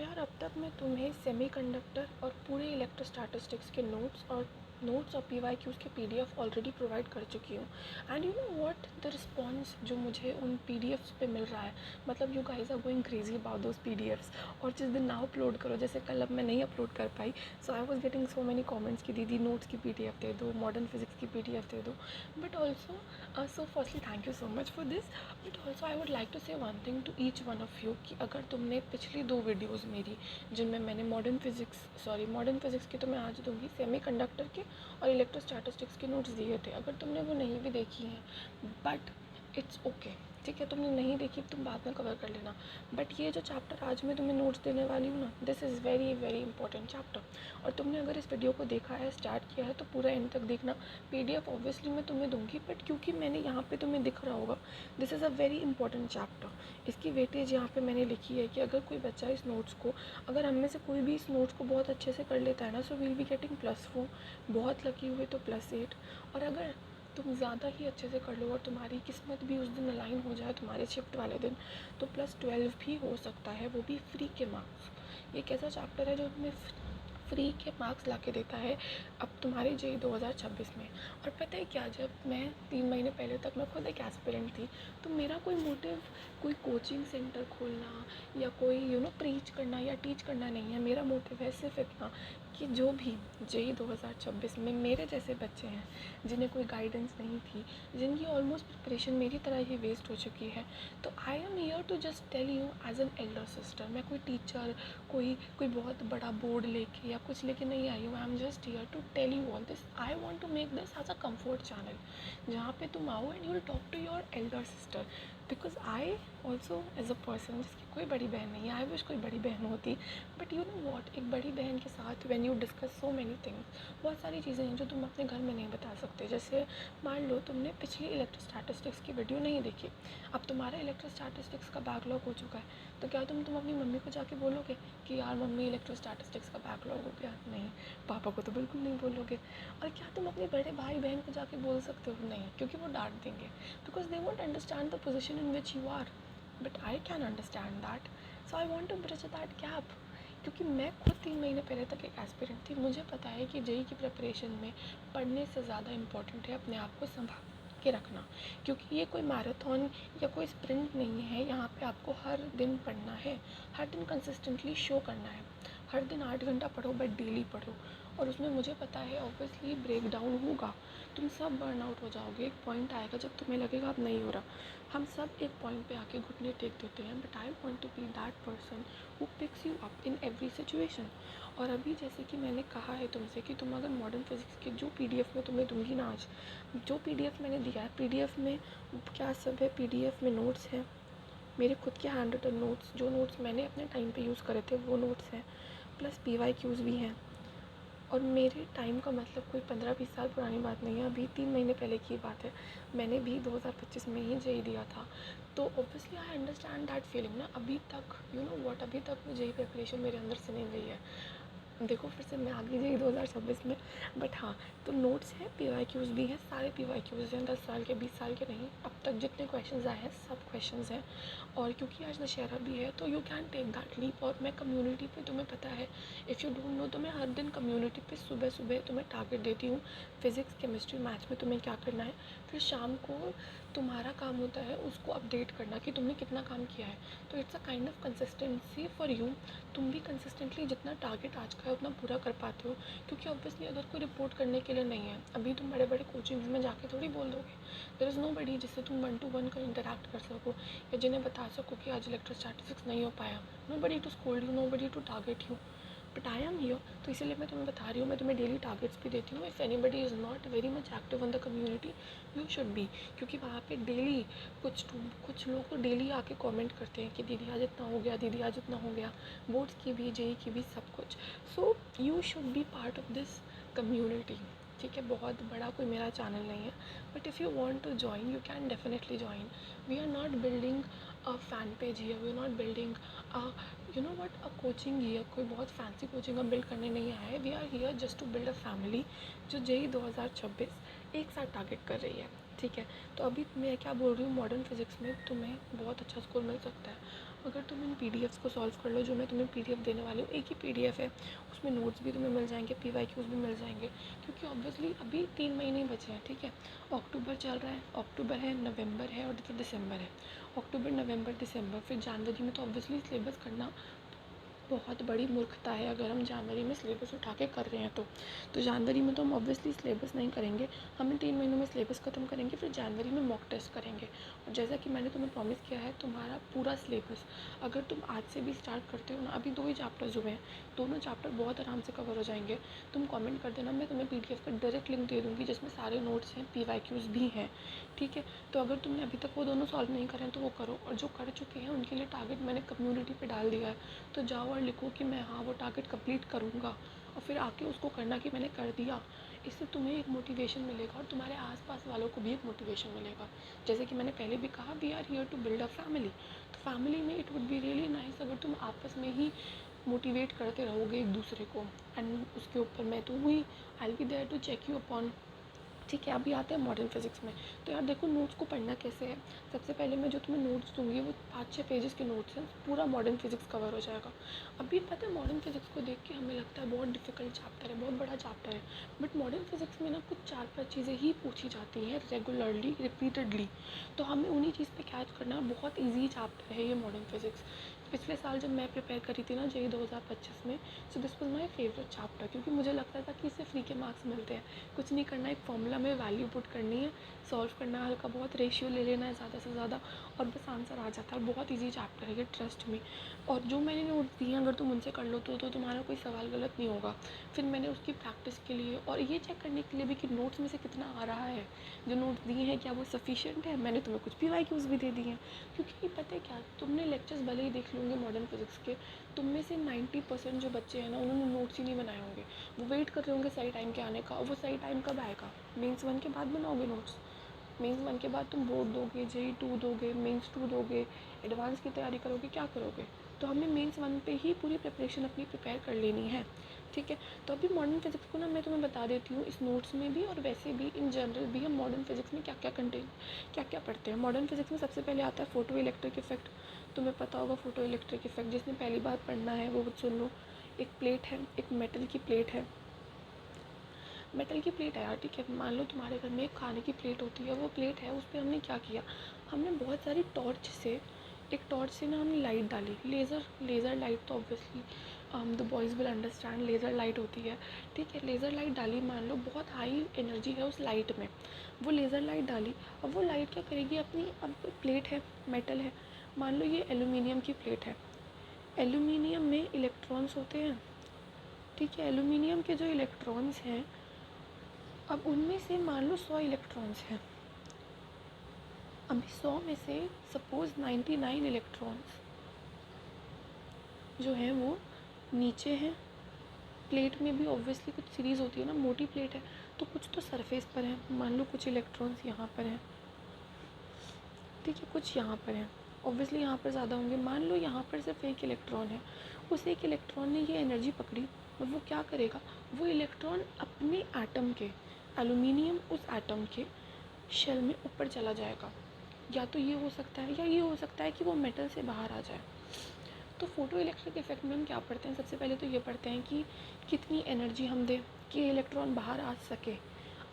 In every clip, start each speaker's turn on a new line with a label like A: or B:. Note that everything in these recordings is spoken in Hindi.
A: तो यार अब तक मैं तुम्हें सेमीकंडक्टर और पूरे इलेक्ट्रोस्टैटिस्टिक्स के नोट्स और पीवाईक्यूज़ के पीडीएफ ऑलरेडी प्रोवाइड कर चुकी हूँ। And you know what, the response जो मुझे उन पीडीएफ्स पे मिल रहा है, मतलब you guys are going crazy about those PDFs. और जिस दिन ना अपलोड करो, जैसे कल अब मैं नहीं अपलोड कर पाई, so I was getting so many comments कि दीदी नोट्स की पीडीएफ दे दो, मॉडर्न फिजिक्स की पीडीएफ दे दो। But also so firstly thank you so much for this. But also I would like to say one thing to each one of you कि अगर तुमने पिछली 2 वीडियोज़ मेरी, जिनमें मैंने मॉडर्न फिज़िक्स की तो मैं आज दूँगी, सेमीकंडक्टर के और इलेक्ट्रोस्टैटिस्टिक्स के नोट्स दिए थे, अगर तुमने वो नहीं भी देखी हैं, बट इट्स ओके, ठीक है, तुमने नहीं देखी तुम बाद में कवर कर लेना। बट ये जो चैप्टर आज मैं तुम्हें नोट्स देने वाली हूँ ना, this is very very important chapter. और तुमने अगर इस वीडियो को देखा है, स्टार्ट किया है, तो पूरा एंड तक देखना। पीडीएफ ऑब्वियसली मैं तुम्हें दूंगी, बट क्योंकि मैंने यहाँ पे तुम्हें दिख रहा होगा, this is a very important chapter. इसकी वेटेज यहाँ पे मैंने लिखी है कि अगर कोई बच्चा इस नोट्स को, अगर हम में से कोई भी इस नोट्स को बहुत अच्छे से कर लेता है ना, सो वील बी गेटिंग +4, बहुत लकी हुए तो +8। और अगर तुम ज़्यादा ही अच्छे से कर लो और तुम्हारी किस्मत भी उस दिन अलाइन हो जाए तुम्हारे शिफ्ट वाले दिन, तो +12 भी हो सकता है, वो भी फ्री के मार्क्स। ये कैसा चैप्टर है जो तुम्हें फ्री के मार्क्स ला के देता है अब तुम्हारे जेई 2026 में। और पता है क्या, जब मैं 3 महीने पहले तक मैं खुद एक एस्पिरेंट थी, तो मेरा कोई मोटिव कोई कोचिंग सेंटर खोलना या कोई प्रीच करना या टीच करना नहीं है। मेरा मोटिव है सिर्फ इतना कि जो भी जेई 2026 में मेरे जैसे बच्चे हैं, जिन्हें कोई गाइडेंस नहीं थी, जिनकी ऑलमोस्ट प्रिपरेशन मेरी तरह ही वेस्ट हो चुकी है, तो I am here to just tell you as an elder sister. मैं कोई टीचर, कोई बहुत बड़ा बोर्ड लेके या कुछ लेके नहीं आई हूँ। I am just here to tell you all this. I want to make this as a comfort channel, जहाँ पे तुम आओ and you will talk to your elder sister. Because I also as a person जिसकी कोई बड़ी बहन नहीं है, आई विश कोई बड़ी बहन होती, बट यू नो वॉट, एक बड़ी बहन के साथ when you discuss so many things, बहुत सारी चीज़ें हैं जो तुम अपने घर में नहीं बता सकते। जैसे मान लो तुमने पिछली इलेक्ट्रोस्टैटिस्टिक्स की वीडियो नहीं देखी, अब तुम्हारा इलेक्ट्रोस्टैटिस्टिक्स का बैकलॉग हो चुका है, तो क्या तुम अपनी मम्मी को जाके बोलोगे कि यार मम्मी इलेक्ट्रोस्टैटिस्टिक्स का बैकलॉग हो गया? नहीं। पापा को तो बिल्कुल नहीं बोलोगे। और क्या तुम अपने बड़े भाई बहन को जाके बोल सकते हो? नहीं, क्योंकि वो डांट देंगे, because they won't understand the position in which you are, but I can understand that. So I want to bridge that gap, क्योंकि मैं खुद 3 महीने पहले तक एक एस्पिरेंट थी। मुझे पता है कि जेई की प्रिपरेशन में पढ़ने से ज़्यादा इम्पॉर्टेंट है अपने आप को संभाल के रखना, क्योंकि ये कोई मैराथन या कोई स्प्रिंट नहीं है। यहाँ पे आपको हर दिन पढ़ना है, हर दिन कंसिस्टेंटली शो करना है। हर दिन 8 घंटा पढ़ो, बट डेली पढ़ो। और उसमें मुझे पता है ऑब्वियसली ब्रेक डाउन होगा, तुम सब बर्न आउट हो जाओगे। एक पॉइंट आएगा जब तुम्हें लगेगा अब नहीं हो रहा। हम सब एक पॉइंट पे आके घुटने टेक देते हैं, but I want to be that person who picks you up in every situation. और अभी जैसे कि मैंने कहा है तुमसे कि तुम अगर मॉडर्न फिजिक्स के जो पीडीएफ में तुम्हें दूंगी ना आज, जो पीडीएफ मैंने दिया है, पीडीएफ में क्या सब है, पीडीएफ में नोट्स हैं, मेरे खुद के हैंड रिटन नोट्स, जो नोट्स मैंने अपने टाइम पे यूज़ करे थे वो नोट्स हैं, प्लस पीवाईक्यूज़ भी हैं। और मेरे टाइम का मतलब कोई 15-20 साल पुरानी बात नहीं है, अभी 3 महीने पहले की बात है। मैंने भी 2025 में ही जेई दिया था, तो obviously I understand that feeling ना। अभी तक यू नो व्हाट, अभी तक वो जेई प्रिपरेशन मेरे अंदर से नहीं गई है। देखो फिर से मैं आ गई जेई 2026 में, बट हाँ, तो नोट्स हैं, पीवाईक्यूज़ भी हैं, सारे पीवाईक्यूज़ हैं, 10 साल के, 20 साल के नहीं, अब तक जितने क्वेश्चंस आए हैं सब क्वेश्चंस हैं। और क्योंकि आज दशहरा भी है, तो you can take that leap. और मैं कम्युनिटी पे, तुम्हें पता है, इफ़ यू डोंट नो, तो मैं हर दिन कम्युनिटी पे सुबह सुबह तुम्हें टारगेट देती हूँ, फिज़िक्स, केमिस्ट्री, मैथ्स में तुम्हें क्या करना है। फिर शाम को तुम्हारा काम होता है उसको अपडेट करना कि तुमने कितना काम किया है। तो it's a kind of consistency for you. तुम भी कंसिस्टेंटली जितना टारगेट आज का है उतना पूरा कर पाते हो, क्योंकि ऑब्वियसली अगर कोई रिपोर्ट करने के लिए नहीं है, अभी तुम बड़े बड़े कोचिंग्स में जाके थोड़ी बोल दोगे। देयर इज़ नो बडी जिससे तुम 1 to 1 का इंटरेक्ट कर सको, या जिन्हें बता सको कि आज इलेक्ट्रोस्टैटिस्टिक्स नहीं हो पाया। Nobody to scold you, nobody to target you, but I am here. तो इसीलिए मैं तुम्हें बता रही हूँ, मैं तुम्हें डेली टारगेट्स भी देती हूँ। If anybody is not very much active in the community, you should B, क्योंकि वहाँ पे डेली कुछ लोग तो डेली आके कमेंट करते हैं कि दीदी आज इतना हो गया, दीदी आज इतना हो गया, बोर्ड्स की भी, जेई की भी, सब कुछ। So you should be part of this community, ठीक है। बहुत बड़ा कोई मेरा चैनल नहीं है, but if you want to join you can definitely join. We are not building a fan page here, we are not building a you know what, a coaching here. कोई बहुत फैंसी कोचिंग हम बिल्ड करने नहीं आए हैं। We are here just to build a family जो जेई 2026 एक साथ टारगेट कर रही है, ठीक है। तो अभी मैं क्या बोल रही हूँ, मॉडर्न फिजिक्स में तुम्हें बहुत अच्छा स्कोर मिल सकता है। अगर तुम इन पीडीएफ्स को सॉल्व कर लो, जो मैं तुम्हें पीडीएफ देने वाली हूँ, एक ही पीडीएफ है, उसमें नोट्स भी तुम्हें मिल जाएंगे, पीवाईक्यूज भी मिल जाएंगे, क्योंकि ऑब्वियसली अभी 3 महीने बचे हैं, ठीक है। अक्टूबर चल रहा है, अक्टूबर है, नवंबर है और फिर दिसंबर है। अक्टूबर, नवंबर, दिसंबर, फिर जनवरी में तो ऑब्वियसली सिलेबस करना बहुत बड़ी मूर्खता है अगर हम जनवरी में सिलेबस उठा के कर रहे हैं तो जनवरी में तो हम ऑब्वियसली सिलेबस नहीं करेंगे, हम 3 महीनों में सिलेबस ख़त्म करेंगे, फिर जनवरी में मॉक टेस्ट करेंगे। और जैसा कि मैंने तुम्हें प्रॉमिस किया है, तुम्हारा पूरा सिलेबस अगर तुम आज से भी स्टार्ट करते हो ना, अभी 2 ही चैप्टर्स हुए हैं, दोनों चैप्टर बहुत आराम से कवर हो जाएंगे। तुम कमेंट कर देना, मैं तुम्हें पीडीएफ का डायरेक्ट लिंक दे दूँगी जिसमें सारे नोट्स हैं, पीवाईक्यूज़ भी हैं, ठीक है। तो अगर तुमने अभी तक वो दोनों सॉल्व नहीं करें तो वो करो, और जो कर चुके हैं उनके लिए टारगेट मैंने कम्युनिटी पे डाल दिया है, तो जाओ और लिखो कि मैं हाँ वो टारगेट कंप्लीट करूँगा, और फिर आके उसको करना कि मैंने कर दिया। इससे तुम्हें एक मोटिवेशन मिलेगा और तुम्हारे आसपास वालों को भी एक मोटिवेशन मिलेगा। जैसे कि मैंने पहले भी कहा, we are here to build a family, तो फैमिली में it would be really nice अगर तुम आपस में ही मोटिवेट करते रहोगे एक दूसरे को। एंड उसके ऊपर मैं तो हुई, I will be there to check you upon, ठीक है। अभी आते हैं मॉडर्न फिजिक्स में। तो यार देखो, नोट्स को पढ़ना कैसे है। सबसे पहले मैं जो तुम्हें नोट्स दूंगी वो 5-6 पेजेस के नोट्स हैं, पूरा मॉडर्न फिजिक्स कवर हो जाएगा। अभी पता है मॉडर्न फिजिक्स को देख के हमें लगता है बहुत डिफिकल्ट चैप्टर है, बहुत बड़ा चैप्टर है, बट मॉडर्न फिजिक्स में ना कुछ 4-5 चीज़ें ही पूछी जाती हैं रेगुलरली, रिपीटेडली, तो हमें उन्हीं चीज़ पे कैच करना। बहुत ईजी चैप्टर है ये मॉडर्न फिजिक्स। पिछले साल जब मैं प्रिपेयर करी थी ना जेईई 2025 में, so this was my favourite chapter, क्योंकि मुझे लगता था कि इससे फ्री के मार्क्स मिलते हैं, कुछ नहीं करना, एक फॉर्मूला में वैल्यू पुट करनी है, सॉल्व करना है, हल्का बहुत रेशियो ले लेना है ज़्यादा से ज़्यादा, और बस आंसर आ जाता है। बहुत ईजी चैप्टर है ये, ट्रस्ट में। और जो मैंने नोट्स दिए हैं अगर तुम उनसे कर लो तो तुम्हारा कोई सवाल गलत नहीं होगा। फिर मैंने उसकी प्रैक्टिस के लिए और ये चेक करने के लिए भी कि नोट्स में से कितना आ रहा है, जो नोट्स दिए हैं क्या वो सफिशिएंट है, मैंने तुम्हें कुछ पीवाईक्यूज़ भी दे दिए हैं। क्योंकि पता है क्या, तुमने लेक्चर्स भले ही देख लोगे मॉडर्न फिजिक्स के, तुम में से 90% जो बच्चे हैं ना, उन्होंने नोट्स ही नहीं बनाए होंगे, वो वेट कर रहे होंगे सही टाइम के आने का, और वो सही टाइम कब आएगा, मेंस 1 के बाद बनाओगे नोट्स। मेंस 1 के बाद तुम बोर्ड दोगे, जेईई 2 दोगे, मेंस 2 दोगे, एडवांस की तैयारी करोगे, क्या करोगे। तो हमें मेंस 1 पे ही पूरी प्रिपरेशन अपनी प्रिपेयर कर लेनी है, ठीक है। तो अभी मॉडर्न फिजिक्स को ना मैं तुम्हें बता देती हूँ, इस नोट्स में भी और वैसे भी इन जनरल भी हम मॉडर्न फिजिक्स में क्या क्या पढ़ते हैं। मॉडर्न फिजिक्स में सबसे पहले आता है फोटो इलेक्ट्रिक इफेक्ट। तुम्हें पता होगा फोटो इलेक्ट्रिक इफेक्ट, जिसने पहली बार पढ़ना है वो सुन लो। एक प्लेट है, एक मेटल की प्लेट है, मेटल की प्लेट है यार, ठीक है। मान लो तुम्हारे घर में एक खाने की प्लेट होती है, वो प्लेट है, उस पर हमने क्या किया, हमने बहुत सारी एक टॉर्च से ना हमने लाइट डाली, लेज़र लाइट, तो obviously the boys will understand, laser light होती है, ठीक है। लेज़र लाइट डाली, मान लो बहुत हाई एनर्जी है उस लाइट में, वो लेज़र लाइट डाली। अब वो लाइट क्या करेगी अपनी, अब प्लेट है, मेटल है, मान लो ये एल्यूमिनियम की प्लेट है, एल्यूमिनियम में इलेक्ट्रॉन्स होते हैं, ठीक है। एल्यूमिनियम के जो इलेक्ट्रॉन्स हैं, अब उनमें से मान लो 100 इलेक्ट्रॉन्स हैं, अभी 100 में से सपोज़ 99 इलेक्ट्रॉन्स जो हैं वो नीचे हैं। प्लेट में भी ऑब्वियसली कुछ सीरीज़ होती है ना, मोटी प्लेट है तो कुछ तो सरफेस पर है, मान लो कुछ इलेक्ट्रॉन्स यहाँ पर हैं, ठीक है, कुछ यहाँ पर हैं, ऑब्वियसली यहाँ पर ज़्यादा होंगे। मान लो यहाँ पर सिर्फ एक इलेक्ट्रॉन है, उस एक इलेक्ट्रॉन ने ये एनर्जी पकड़ी और वो क्या करेगा, वो इलेक्ट्रॉन अपने एटम के, एल्यूमिनियम उस एटम के शेल में ऊपर चला जाएगा। या तो ये हो सकता है, या ये हो सकता है कि वो मेटल से बाहर आ जाए। तो फोटो इलेक्ट्रिक इफेक्ट में हम क्या पढ़ते हैं, सबसे पहले तो ये पढ़ते हैं कि कितनी एनर्जी हम दें कि इलेक्ट्रॉन बाहर आ सके।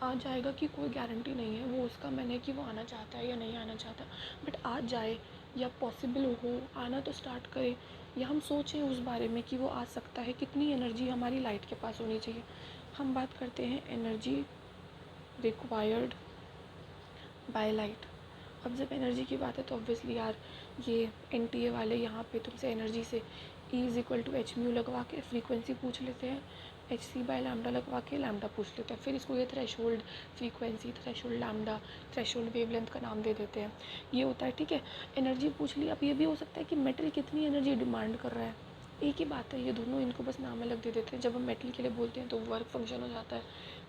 A: आ जाएगा कि कोई गारंटी नहीं है, वो उसका मन है कि वो आना चाहता है या नहीं आना चाहता, बट आ जाए या पॉसिबल हो आना तो स्टार्ट करे, या हम सोचें उस बारे में कि वो आ सकता है, कितनी एनर्जी हमारी लाइट के पास होनी चाहिए। हम बात करते हैं एनर्जी रिक्वायर्ड बाय लाइट। अब जब एनर्जी की बात है तो ऑब्वियसली यार ये एनटीए वाले यहाँ पे तुमसे एनर्जी से E=h लगवा के फ्रीक्वेंसी पूछ लेते हैं, hc/λ लगवा के लैम्डा पूछ लेते हैं, फिर इसको ये threshold frequency, threshold lambda, threshold wavelength का नाम दे देते हैं, ये होता है, ठीक है। एनर्जी पूछ ली। अब ये भी हो सकता है कि मेटल कितनी एनर्जी डिमांड कर रहा है, एक ही बात है ये दोनों, इनको बस नाम अलग दे देते हैं। जब हम मेटल के लिए बोलते हैं तो वर्क फंक्शन हो जाता है,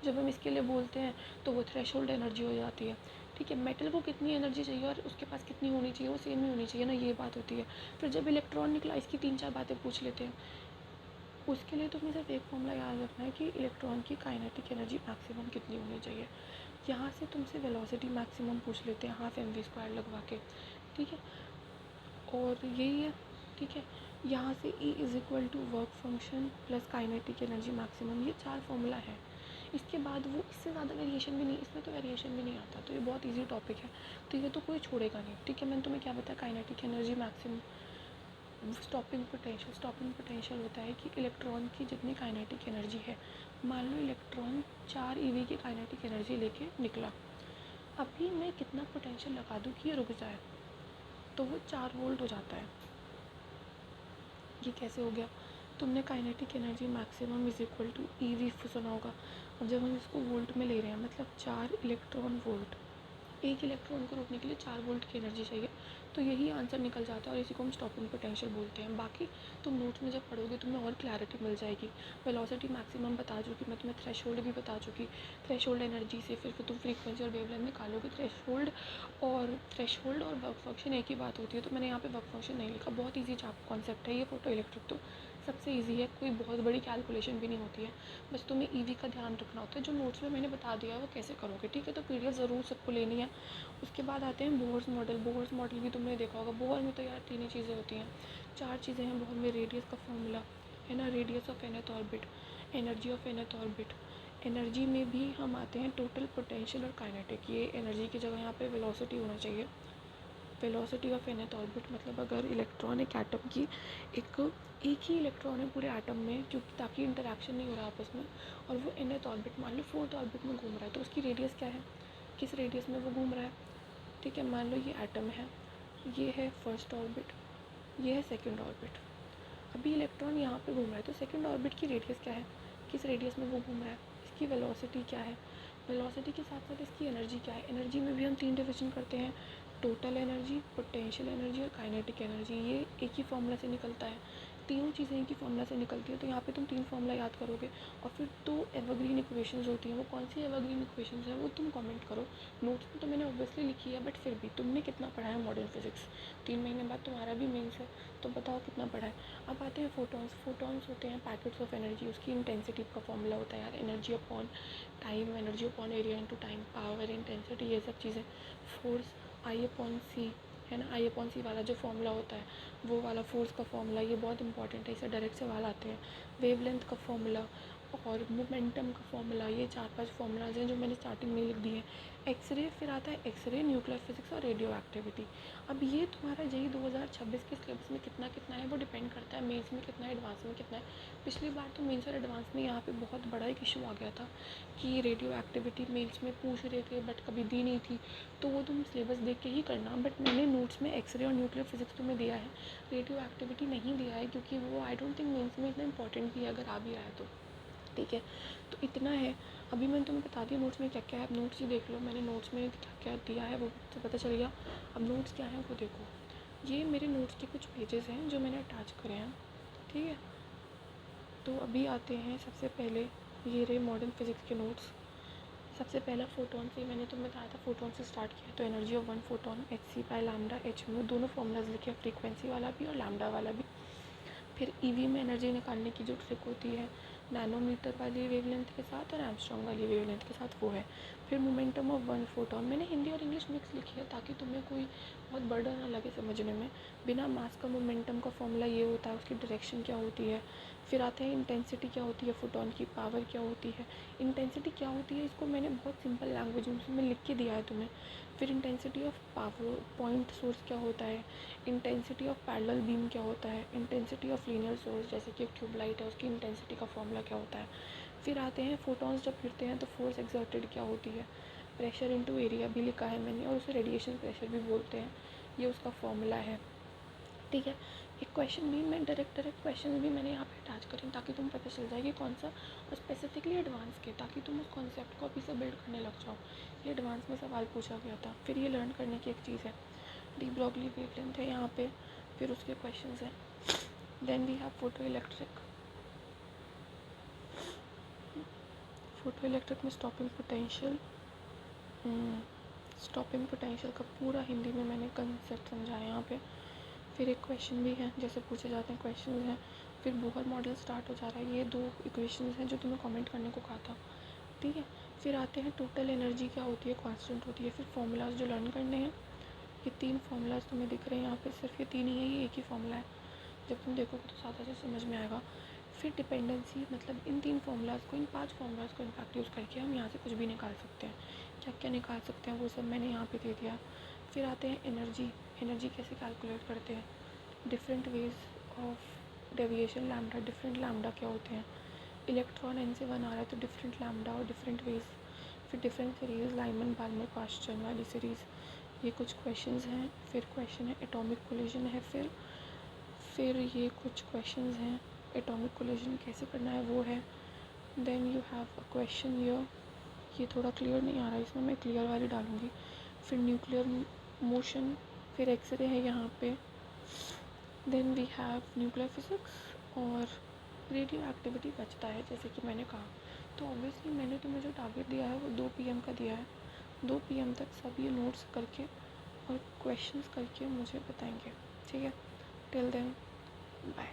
A: जब हम इसके लिए बोलते हैं तो वो थ्रेशोल्ड एनर्जी हो जाती है, ठीक है। मेटल को कितनी एनर्जी चाहिए और उसके पास कितनी होनी चाहिए, वो सेम ही होनी चाहिए ना, ये बात होती है। फिर जब इलेक्ट्रॉन निकला, इसकी 3-4 बातें पूछ लेते हैं। उसके लिए तुम्हें सिर्फ एक फॉर्मूला याद रखना है कि इलेक्ट्रॉन की काइनेटिक एनर्जी मैक्सिमम कितनी होनी चाहिए। यहाँ से तुमसे वेलोसिटी मैक्सिमम पूछ लेते हैं, 12 mv² लगवा के, ठीक है। और यही है, ठीक है। यहाँ से E is equal to work function plus kinetic energy maximum, ये 4 फॉर्मूला है। इसके बाद वो इससे ज़्यादा वेरिएशन भी नहीं, इसमें तो वेरिएशन भी नहीं आता, तो ये बहुत इजी टॉपिक है, तो ये तो कोई छोड़ेगा नहीं, ठीक है। मैंने तुम्हें क्या बताया, kinetic energy maximum, stopping potential. Stopping potential होता है कि इलेक्ट्रॉन की जितनी काइनेटिक एनर्जी है, मान लो इलेक्ट्रॉन 4 EV की काइनेटिक एनर्जी लेके निकला, अभी मैं कितना पोटेंशियल लगा दूँ कि ये रुक जाए, तो वो 4 वोल्ट हो जाता है। ये कैसे हो गया, तुमने kinetic energy maximum is equal to EV सुना होगा। अब जब हम इसको वोल्ट में ले रहे हैं, मतलब 4 इलेक्ट्रॉन वोल्ट, एक इलेक्ट्रॉन को रोकने के लिए 4 वोल्ट की एनर्जी चाहिए, तो यही आंसर निकल जाता है और इसी को हम स्टॉपिंग पोटेंशियल बोलते हैं। बाकी तुम नोट्स में जब पढ़ोगे तुम्हें और क्लैरिटी मिल जाएगी। वेलोसिटी मैक्सिमम बता चुकी मैं तुम्हें, थ्रेशोल्ड भी बता चुकी, थ्रेशोल्ड एनर्जी से फिर तुम फ्रीक्वेंसी और वेवलेंथ निकालोगे। थ्रेशोल्ड और वर्क फंक्शन एक ही बात होती है, तो मैंने यहाँ पे वर्क फंक्शन नहीं लिखा, बहुत ईजी कॉन्सेप्ट है ये। फोटो इलेक्ट्रिक तो सबसे ईजी है, कोई बहुत बड़ी कैलकुलेशन भी नहीं होती है, बस तुम्हें EV का ध्यान रखना होता है। जो नोट्स में मैंने बता दिया है वो कैसे करोगे, ठीक है। तो PDF ज़रूर सबको लेनी है। उसके बाद आते हैं बोर्स मॉडल। बोर्स मॉडल भी तुमने देखा होगा। बोर में तो यार 3 ही चीज़ें होती हैं, 4 चीज़ें हैं बोर में। रेडियस का फॉर्मूला है ना, radius of nth orbit, energy of nth orbit. Energy में भी हम आते हैं टोटल पोटेंशियल और काइनेटिक। ये एनर्जी की जगह यहाँ पे वेलोसिटी होना चाहिए, वेलोसिटी ऑफ nth ऑर्बिट। मतलब अगर इलेक्ट्रॉन एक एटम की एक ही इलेक्ट्रॉन है पूरे एटम में, क्योंकि ताकि इंटरेक्शन नहीं हो रहा आपस में, और वो nth ऑर्बिट मान लो 4th ऑर्बिट में घूम रहा है, तो उसकी रेडियस क्या है, किस रेडियस में वो घूम रहा है, ठीक है। मान लो ये एटम है, ये है फर्स्ट ऑर्बिट, ये है सेकंड ऑर्बिट। अभी इलेक्ट्रॉन यहाँ पे घूम रहा है, तो सेकंड ऑर्बिट की रेडियस क्या है, किस रेडियस में वो घूम रहा है, इसकी वेलोसिटी क्या है, वेलोसिटी के साथ साथ इसकी एनर्जी क्या है। एनर्जी में भी हम 3 डिविजन करते हैं, टोटल एनर्जी, पोटेंशियल एनर्जी और काइनेटिक एनर्जी। ये एक ही फॉर्मूला से निकलता है, तीनों चीज़ें एक ही फॉर्मूला से निकलती है। तो यहाँ पे तुम 3 फॉर्मूला याद करोगे, और फिर 2 एवरग्रीन इक्वेशंस होती हैं। वो कौन सी एवरग्रीन इक्वेशंस हैं वो तुम कमेंट करो। नोट्स में तो मैंने ऑब्वियसली लिखी है, बट फिर भी तुमने कितना पढ़ा है मॉडर्न फिजिक्स, 3 महीने बाद तुम्हारा भी मेंस है, तो बताओ कितना पढ़ा है। अब आते हैं फोटॉन्स। फोटॉन्स होते हैं पैकेट्स ऑफ एनर्जी, उसकी इंटेंसिटी का फॉर्मूला होता है यार, energy upon time, energy upon area into time, power, intensity, ये सब चीज़ें। फोर्स I/C है ना, I/C वाला जो फॉर्मूला होता है, वो वाला फोर्स का फॉर्मूला, ये बहुत इंपॉर्टेंट है, इसे डायरेक्ट सवाल आते हैं। वेवलेंथ का फॉर्मूला और मोमेंटम का फॉर्मूला, ये 4-5 फॉर्मूलाज हैं जो मैंने स्टार्टिंग में लिख दिए हैं। एक्सरे, फिर आता है एक्सरे, न्यूक्लियर फिजिक्स और रेडियो एक्टिविटी। अब ये तुम्हारा JEE 2026 के सिलेबस में कितना कितना है वो डिपेंड करता है, मेंस में कितना है, एडवांस में कितना है। पिछली बार तो मेंस और एडवांस में यहाँ पे बहुत बड़ा एक इशू आ गया था कि रेडियो एक्टिविटी मेंस में पूछ रहे थे बट कभी दी नहीं थी, तो वो तुम सिलेबस देख के ही करना। बट मैंने नोट्स में एक्सरे और न्यूक्लियर फिजिक्स तुम्हें दिया है, रेडियो एक्टिविटी नहीं दिया है, क्योंकि वो आई डोंट थिंक मेंस में इतना इंपॉर्टेंट भी है अगर आ भी रहा है तो, ठीक है। तो इतना है, अभी मैंने तुम्हें बता दिया नोट्स में क्या क्या है। अब नोट्स ही देख लो, मैंने नोट्स में क्या क्या दिया है वो तो पता चल गया। अब नोट्स क्या हैं वो देखो, ये मेरे नोट्स के कुछ पेजेस हैं जो मैंने अटैच करे हैं, ठीक है। तो अभी आते हैं सबसे पहले, ये रहे मॉडर्न फिजिक्स के नोट्स। सबसे पहला फोटोन से मैंने तुम्हें बताया था, फोटोन से स्टार्ट किया। तो energy of 1 photon hc/λ hµ, दोनों फॉर्मूलाज लिखे, फ्रीक्वेंसी वाला भी और लैम्डा वाला भी। फिर EV में एनर्जी निकालने की जो ट्रिक होती है, नैनोमीटर वाली वेवलेंथ के साथ और एंगस्ट्रॉम वाली वेवलेंथ के साथ, वो है। फिर मोमेंटम ऑफ 1 फोटोन, मैंने हिंदी और इंग्लिश मिक्स लिखी है ताकि तुम्हें कोई बहुत बर्डन ना लगे समझने में। बिना मास का मोमेंटम का फॉर्मूला ये होता है, उसकी डायरेक्शन क्या होती है। फिर आते हैं इंटेंसिटी क्या होती है फोटोन की, पावर क्या होती है। इंटेंसिटी क्या होती है इसको मैंने बहुत सिंपल लैंग्वेज में लिख के दिया है तुम्हें। फिर intensity of power point source क्या होता है, इंटेंसिटी ऑफ पैरेलल बीम क्या होता है, इंटेंसिटी ऑफ लीनियर सोर्स जैसे कि एक ट्यूबलाइट है उसकी इंटेंसिटी का फॉर्मूला क्या होता है। फिर आते हैं फोटॉन्स जब गिरते हैं तो फोर्स एक्सर्टेड क्या होती है, प्रेशर इनटू एरिया भी लिखा है मैंने, और उसे रेडिएशन प्रेशर भी बोलते हैं, ये उसका फॉर्मूला है, ठीक है। एक क्वेश्चन भी मैं डायरेक्ट क्वेश्चन भी मैंने यहाँ पे अटैच करें ताकि तुम पता चल जाए कि कौन सा, और स्पेसिफिकली एडवांस के, ताकि तुम उस कॉन्सेप्ट को अभी से बिल्ड करने लग जाओ। ये एडवांस में सवाल पूछा गया था। फिर ये लर्न करने की एक चीज़ है, डी ब्रॉगली वेवलेंथ है यहाँ पे, फिर उसके क्वेश्चंस हैं। Then we have photo electric. Photo electric में स्टॉपिंग पोटेंशियल, स्टॉपिंग पोटेंशियल का पूरा हिंदी में मैंने कंसेप्ट समझाया यहाँ पे। फिर एक क्वेश्चन भी है, जैसे पूछे जाते हैं क्वेश्चन हैं। फिर बोहर मॉडल स्टार्ट हो जा रहा है, ये 2 इक्वेशंस हैं जो तुम्हें कमेंट करने को कहा था, ठीक है। फिर आते हैं टोटल एनर्जी क्या होती है, कांस्टेंट होती है। फिर फॉर्मूलाज जो लर्न करने हैं, ये 3 फॉर्मूलाज तुम्हें दिख रहे हैं यहाँ पे, सिर्फ ये 3 ही है, ये एक ही फॉर्मूला है। जब तुम देखोगे तो ज़्यादा से समझ में आएगा। फिर डिपेंडेंसी मतलब इन 3 फार्मूलाज़ को, इन 5 फार्मूलाज़ को इनफैक्ट यूज़ करके हम यहाँ से कुछ भी निकाल सकते हैं। क्या क्या निकाल सकते हैं वो सब मैंने यहाँ पे दे दिया। फिर आते हैं एनर्जी। एनर्जी कैसे कैलकुलेट करते हैं, different ways of deviation lambda, different lambda क्या होते हैं। इलेक्ट्रॉन n से 1 आ रहा है तो डिफरेंट लैम्डा और डिफरेंट वेज। फिर different series, Lyman Balmer question वाली सीरीज़, ये कुछ क्वेश्चंस हैं। फिर क्वेश्चन है एटॉमिक कोलिजन है। फिर ये कुछ क्वेश्चंस हैं एटॉमिक कोलिजन कैसे करना है वो है। Then you have a question here, ये थोड़ा क्लियर नहीं आ रहा है, इसमें मैं क्लियर वाली डालूँगी। फिर न्यूक्लियर मोशन, फिर एक्सरे है यहाँ पे। Then we have nuclear physics और रेडियो एक्टिविटी बचता है जैसे कि मैंने कहा। तो ऑब्वियसली मैंने तुम्हें जो टारगेट दिया है वो 2 PM का दिया है। 2 PM तक सब ये नोट्स करके और क्वेश्चंस करके मुझे बताएंगे, ठीक है। Till then bye.